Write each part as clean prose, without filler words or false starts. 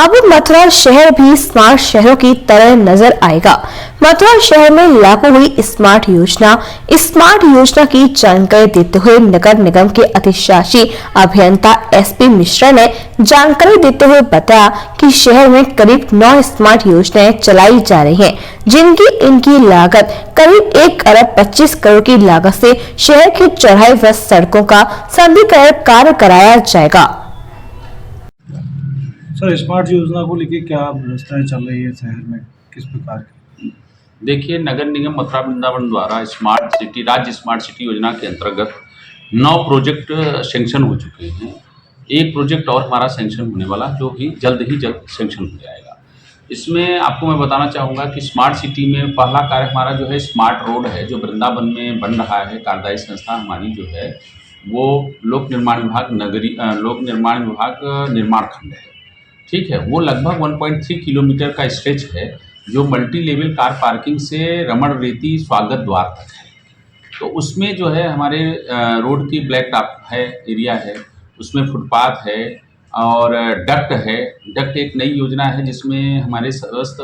अब मथुरा शहर भी स्मार्ट शहरों की तरह नजर आएगा। मथुरा शहर में लागू हुई स्मार्ट योजना की जानकारी देते हुए नगर निगम के अधिशासी अभियंता एसपी मिश्रा ने जानकारी देते हुए बताया कि शहर में करीब 9 स्मार्ट योजनाएं चलाई जा रही हैं, इनकी लागत करीब 1 अरब 25 करोड़ की लागत से शहर की चौड़ाई व सड़कों का संधिकरण कार्य कराया जाएगा। सर, स्मार्ट योजना को लेकर क्या व्यवस्थाएं चल रही है शहर में, किस प्रकार की? देखिए, नगर निगम मथुरा वृंदावन द्वारा स्मार्ट सिटी राज्य स्मार्ट सिटी योजना के अंतर्गत 9 प्रोजेक्ट सैंक्शन हो चुके हैं। एक प्रोजेक्ट और हमारा सैंक्शन होने वाला, जो कि जल्द ही जल्द सैंक्शन हो जाएगा। इसमें आपको मैं बताना चाहूँगा कि स्मार्ट सिटी में पहला कार्य हमारा जो है स्मार्ट रोड है, जो वृंदावन में बन रहा है। कार्यदायी संस्था हमारी जो है वो लोक निर्माण विभाग निर्माण खंड है, ठीक है। वो लगभग 1.3 किलोमीटर का स्ट्रेच है, जो मल्टी लेवल कार पार्किंग से रमण रेती स्वागत द्वार तक है। तो उसमें जो है हमारे रोड की ब्लैक टॉप है, एरिया है, उसमें फुटपाथ है और डक्ट है। डक्ट एक नई योजना है जिसमें हमारे समस्त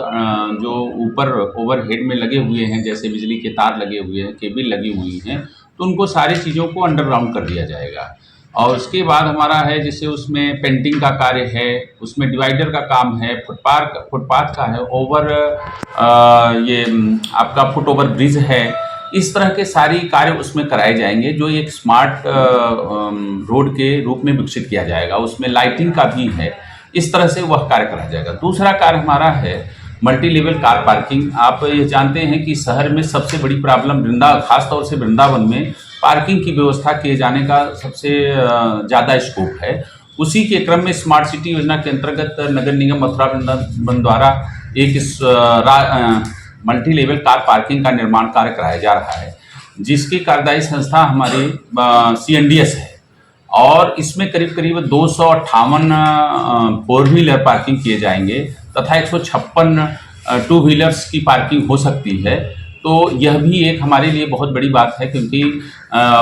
जो ऊपर ओवरहेड में लगे हुए हैं, जैसे बिजली के तार लगे हुए हैं, केबल लगी हुई हैं, तो उनको सारी चीज़ों को अंडरग्राउंड कर दिया जाएगा। और उसके बाद हमारा है जैसे उसमें पेंटिंग का कार्य है, उसमें डिवाइडर का काम है, फुटपाथ का है, ये आपका फुट ओवर ब्रिज है। इस तरह के सारी कार्य उसमें कराए जाएंगे, जो एक स्मार्ट रोड के रूप में विकसित किया जाएगा। उसमें लाइटिंग का भी है, इस तरह से वह कार्य कराया जाएगा। दूसरा कार्य हमारा है मल्टी लेवल कार पार्किंग। आप ये जानते हैं कि शहर में सबसे बड़ी प्रॉब्लम खासतौर से वृंदावन में पार्किंग की व्यवस्था किए जाने का सबसे ज़्यादा स्कोप है। उसी के क्रम में स्मार्ट सिटी योजना के अंतर्गत नगर निगम मथुरा वृंदावन द्वारा एक मल्टी लेवल कार पार्किंग का निर्माण कार्य कराया जा रहा है, जिसकी कार्यदायी संस्था हमारी CNDS है। और इसमें करीब करीब 258 फोर व्हीलर पार्किंग किए जाएंगे तथा 156 टू व्हीलर्स की पार्किंग हो सकती है। तो यह भी एक हमारे लिए बहुत बड़ी बात है, क्योंकि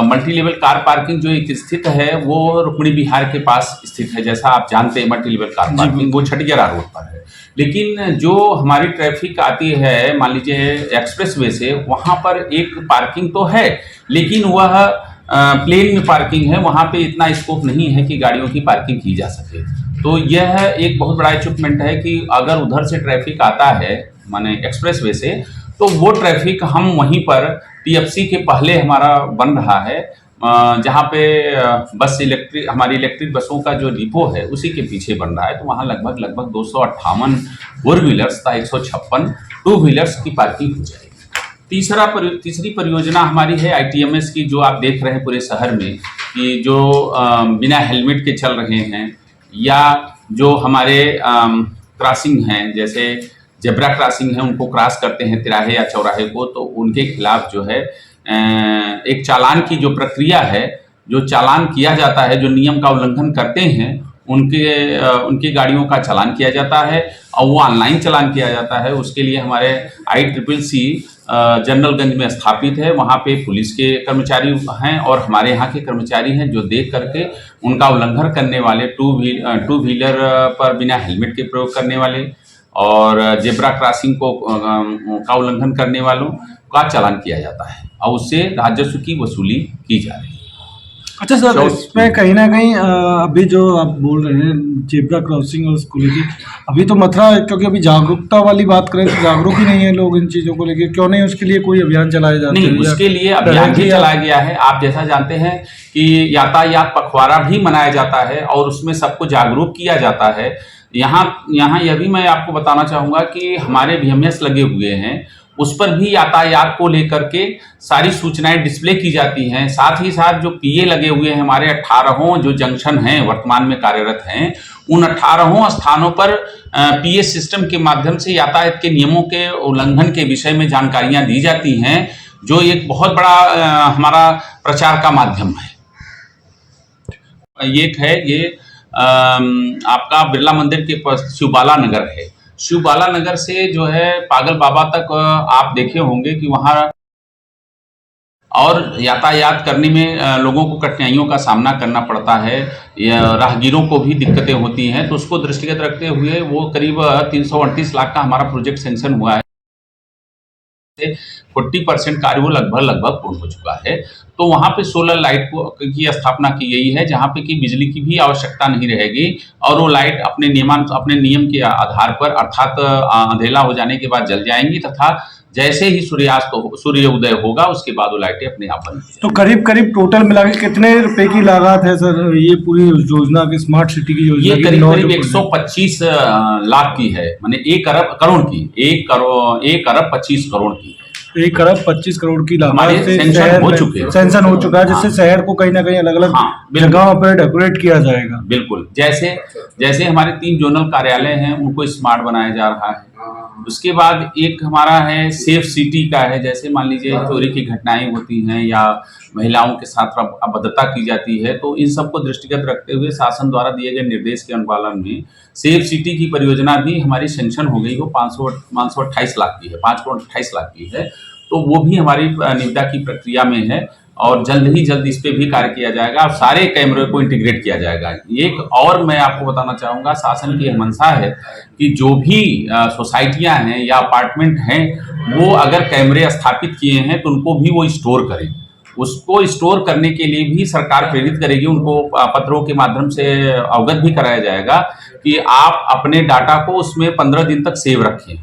मल्टी लेवल कार पार्किंग जो एक स्थित है वो रुक्मिणी विहार के पास स्थित है। जैसा आप जानते हैं, मल्टी लेवल कार पार्किंग वो छठियारा रोड पर है। लेकिन जो हमारी ट्रैफिक आती है, मान लीजिए एक्सप्रेस वे से, वहाँ पर एक पार्किंग तो है, लेकिन वह प्लेन में पार्किंग है। वहाँ पे इतना स्कोप नहीं है कि गाड़ियों की पार्किंग की जा सके। तो यह एक बहुत बड़ा अचीवमेंट है कि अगर उधर से ट्रैफिक आता है, माने एक्सप्रेस वे से, तो वो ट्रैफिक हम वहीं पर TFC के पहले हमारा बन रहा है, जहाँ पे हमारी इलेक्ट्रिक बसों का जो डिपो है उसी के पीछे बन रहा है। तो वहाँ लगभग 258 फोर व्हीलर्स तथा 156 टू व्हीलर्स की पार्किंग हो जाएगी। तीसरी परियोजना हमारी है ITMS की, जो आप देख रहे हैं पूरे शहर में कि जो बिना हेलमेट के चल रहे हैं, या जो हमारे क्रॉसिंग हैं, जैसे जेब्रा क्रॉसिंग है, उनको क्रॉस करते हैं तिराहे या चौराहे को, तो उनके खिलाफ जो है एक चालान की जो प्रक्रिया है, जो चालान किया जाता है, जो नियम का उल्लंघन करते हैं उनकी गाड़ियों का चालान किया जाता है और वो ऑनलाइन चालान किया जाता है। उसके लिए हमारे ICCC जनरलगंज में स्थापित है। वहाँ पे पुलिस के कर्मचारी हैं और हमारे यहाँ के कर्मचारी हैं, जो देख करके उनका उल्लंघन करने वाले टू व्हीलर पर बिना हेलमेट के प्रयोग करने वाले और जेब्रा क्रॉसिंग का उल्लंघन करने वालों का चालान किया जाता है और उससे राजस्व की वसूली की जा रही है। अच्छा सर, इसमें कहीं ना कहीं अभी जो आप बोल रहे हैं जेब्रा क्रॉसिंग और उसको लेकर, अभी तो मथुरा, क्योंकि अभी जागरूकता वाली बात करें तो जागरूक ही नहीं है लोग इन चीज़ों को लेकर, क्यों नहीं उसके लिए कोई अभियान चलाया जाता है? नहीं, उसके लिए अभियान भी चलाया गया है। आप जैसा जानते हैं कि यातायात पखवाड़ा भी मनाया जाता है और उसमें सबको जागरूक किया जाता है। यहाँ यह भी मैं आपको बताना चाहूँगा कि हमारे VMS लगे हुए हैं, उस पर भी यातायात को लेकर के सारी सूचनाएं डिस्प्ले की जाती हैं। साथ ही साथ जो PA लगे हुए हैं, हमारे 18 जो जंक्शन हैं वर्तमान में कार्यरत हैं, उन 18 स्थानों पर PA सिस्टम के माध्यम से यातायात के नियमों के उल्लंघन के विषय में जानकारियां दी जाती हैं, जो एक बहुत बड़ा हमारा प्रचार का माध्यम है। एक है ये आपका बिरला मंदिर के पास शिवबाला नगर है। शिवबाला नगर से जो है पागल बाबा तक आप देखे होंगे कि वहाँ और यातायात करने में लोगों को कठिनाइयों का सामना करना पड़ता है, राहगीरों को भी दिक्कतें होती हैं। तो उसको दृष्टिगत रखते हुए वो करीब 338 लाख का हमारा प्रोजेक्ट सेंक्शन हुआ है। 40% कार्य वो लगभग पूर्ण हो चुका है। तो वहाँ पे सोलर लाइट की स्थापना की गई है, जहाँ पे कि बिजली की भी आवश्यकता नहीं रहेगी और वो लाइट अपने नियम के आधार पर अर्थात अंधेला हो जाने के बाद जल जाएंगी तथा जैसे ही सूर्योदय होगा उसके बाद वो लाइटें अपने आप बंद हो जाएंगी। तो करीब करीब टोटल मिला के कितने रुपए की लागत है सर ये पूरी योजना की, स्मार्ट सिटी की योजना ये की? करीब 125 लाख की है, माने 1 अरब करोड़ की, 1 अरब 25 करोड़ की। 1 अरब 25 करोड़ की हमारे लागत से सेंक्शन शहर हो में चुके हैं। सेंक्शन हो चुका है, जिससे हाँ। शहर को कहीं ना कहीं अलग अलग हाँ, बिल्कुल। जगहों पर डेकोरेट किया जाएगा। बिल्कुल, जैसे हमारे 3 जोनल कार्यालय हैं उनको स्मार्ट बनाया जा रहा है। उसके बाद एक हमारा है सेफ सिटी का है, जैसे मान लीजिए चोरी की घटनाएं होती हैं या महिलाओं के साथ अभद्रता की जाती है, तो इन सबको दृष्टिगत रखते हुए शासन द्वारा दिए गए निर्देश के अनुपालन में सेफ सिटी की परियोजना भी हमारी सेंक्शन हो गई, वो 528 लाख की है, 5 करोड़ 28 लाख की है। तो वो भी हमारी निविदा की प्रक्रिया में है और जल्द ही जल्द इस पे भी कार्य किया जाएगा और सारे कैमरे को इंटीग्रेट किया जाएगा। एक और मैं आपको बताना चाहूँगा, शासन की मंशा है कि जो भी सोसाइटियाँ हैं या अपार्टमेंट हैं वो अगर कैमरे स्थापित किए हैं तो उनको भी वो स्टोर करें। उसको स्टोर करने के लिए भी सरकार प्रेरित करेगी, उनको पत्रों के माध्यम से अवगत भी कराया जाएगा कि आप अपने डाटा को उसमें 15 दिन तक सेव रखें।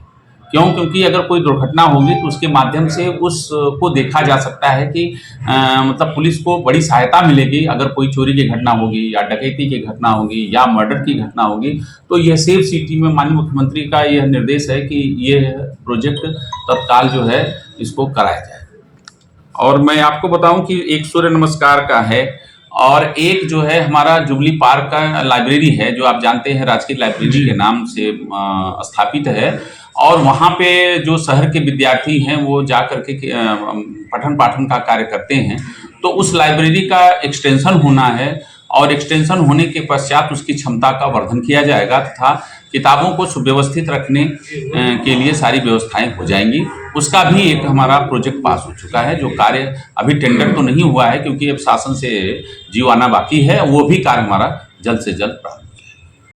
क्यों? क्योंकि अगर कोई दुर्घटना होगी तो उसके माध्यम से उसको देखा जा सकता है कि मतलब पुलिस को बड़ी सहायता मिलेगी। अगर कोई चोरी की घटना होगी या डकैती की घटना होगी या मर्डर की घटना होगी, तो यह सेफ सिटी में माननीय मुख्यमंत्री का यह निर्देश है कि ये प्रोजेक्ट तत्काल जो है इसको कराया जाए। और मैं आपको बताऊं कि एक सूर्य नमस्कार का है और एक जो है हमारा जुबली पार्क का लाइब्रेरी है, जो आप जानते हैं राजकीय लाइब्रेरी के नाम से स्थापित है। और वहाँ पे जो शहर के विद्यार्थी हैं वो जा करके पठन पाठन का कार्य करते हैं, तो उस लाइब्रेरी का एक्सटेंशन होना है और एक्सटेंशन होने के पश्चात उसकी क्षमता का वर्धन किया जाएगा तथा किताबों को सुव्यवस्थित रखने के लिए सारी व्यवस्थाएं हो जाएंगी। उसका भी एक हमारा प्रोजेक्ट पास हो चुका है, जो कार्य अभी टेंडर तो नहीं हुआ है क्योंकि अब शासन से जीव आना बाकी है, वो भी कार्य हमारा जल्द से जल्द प्राप्त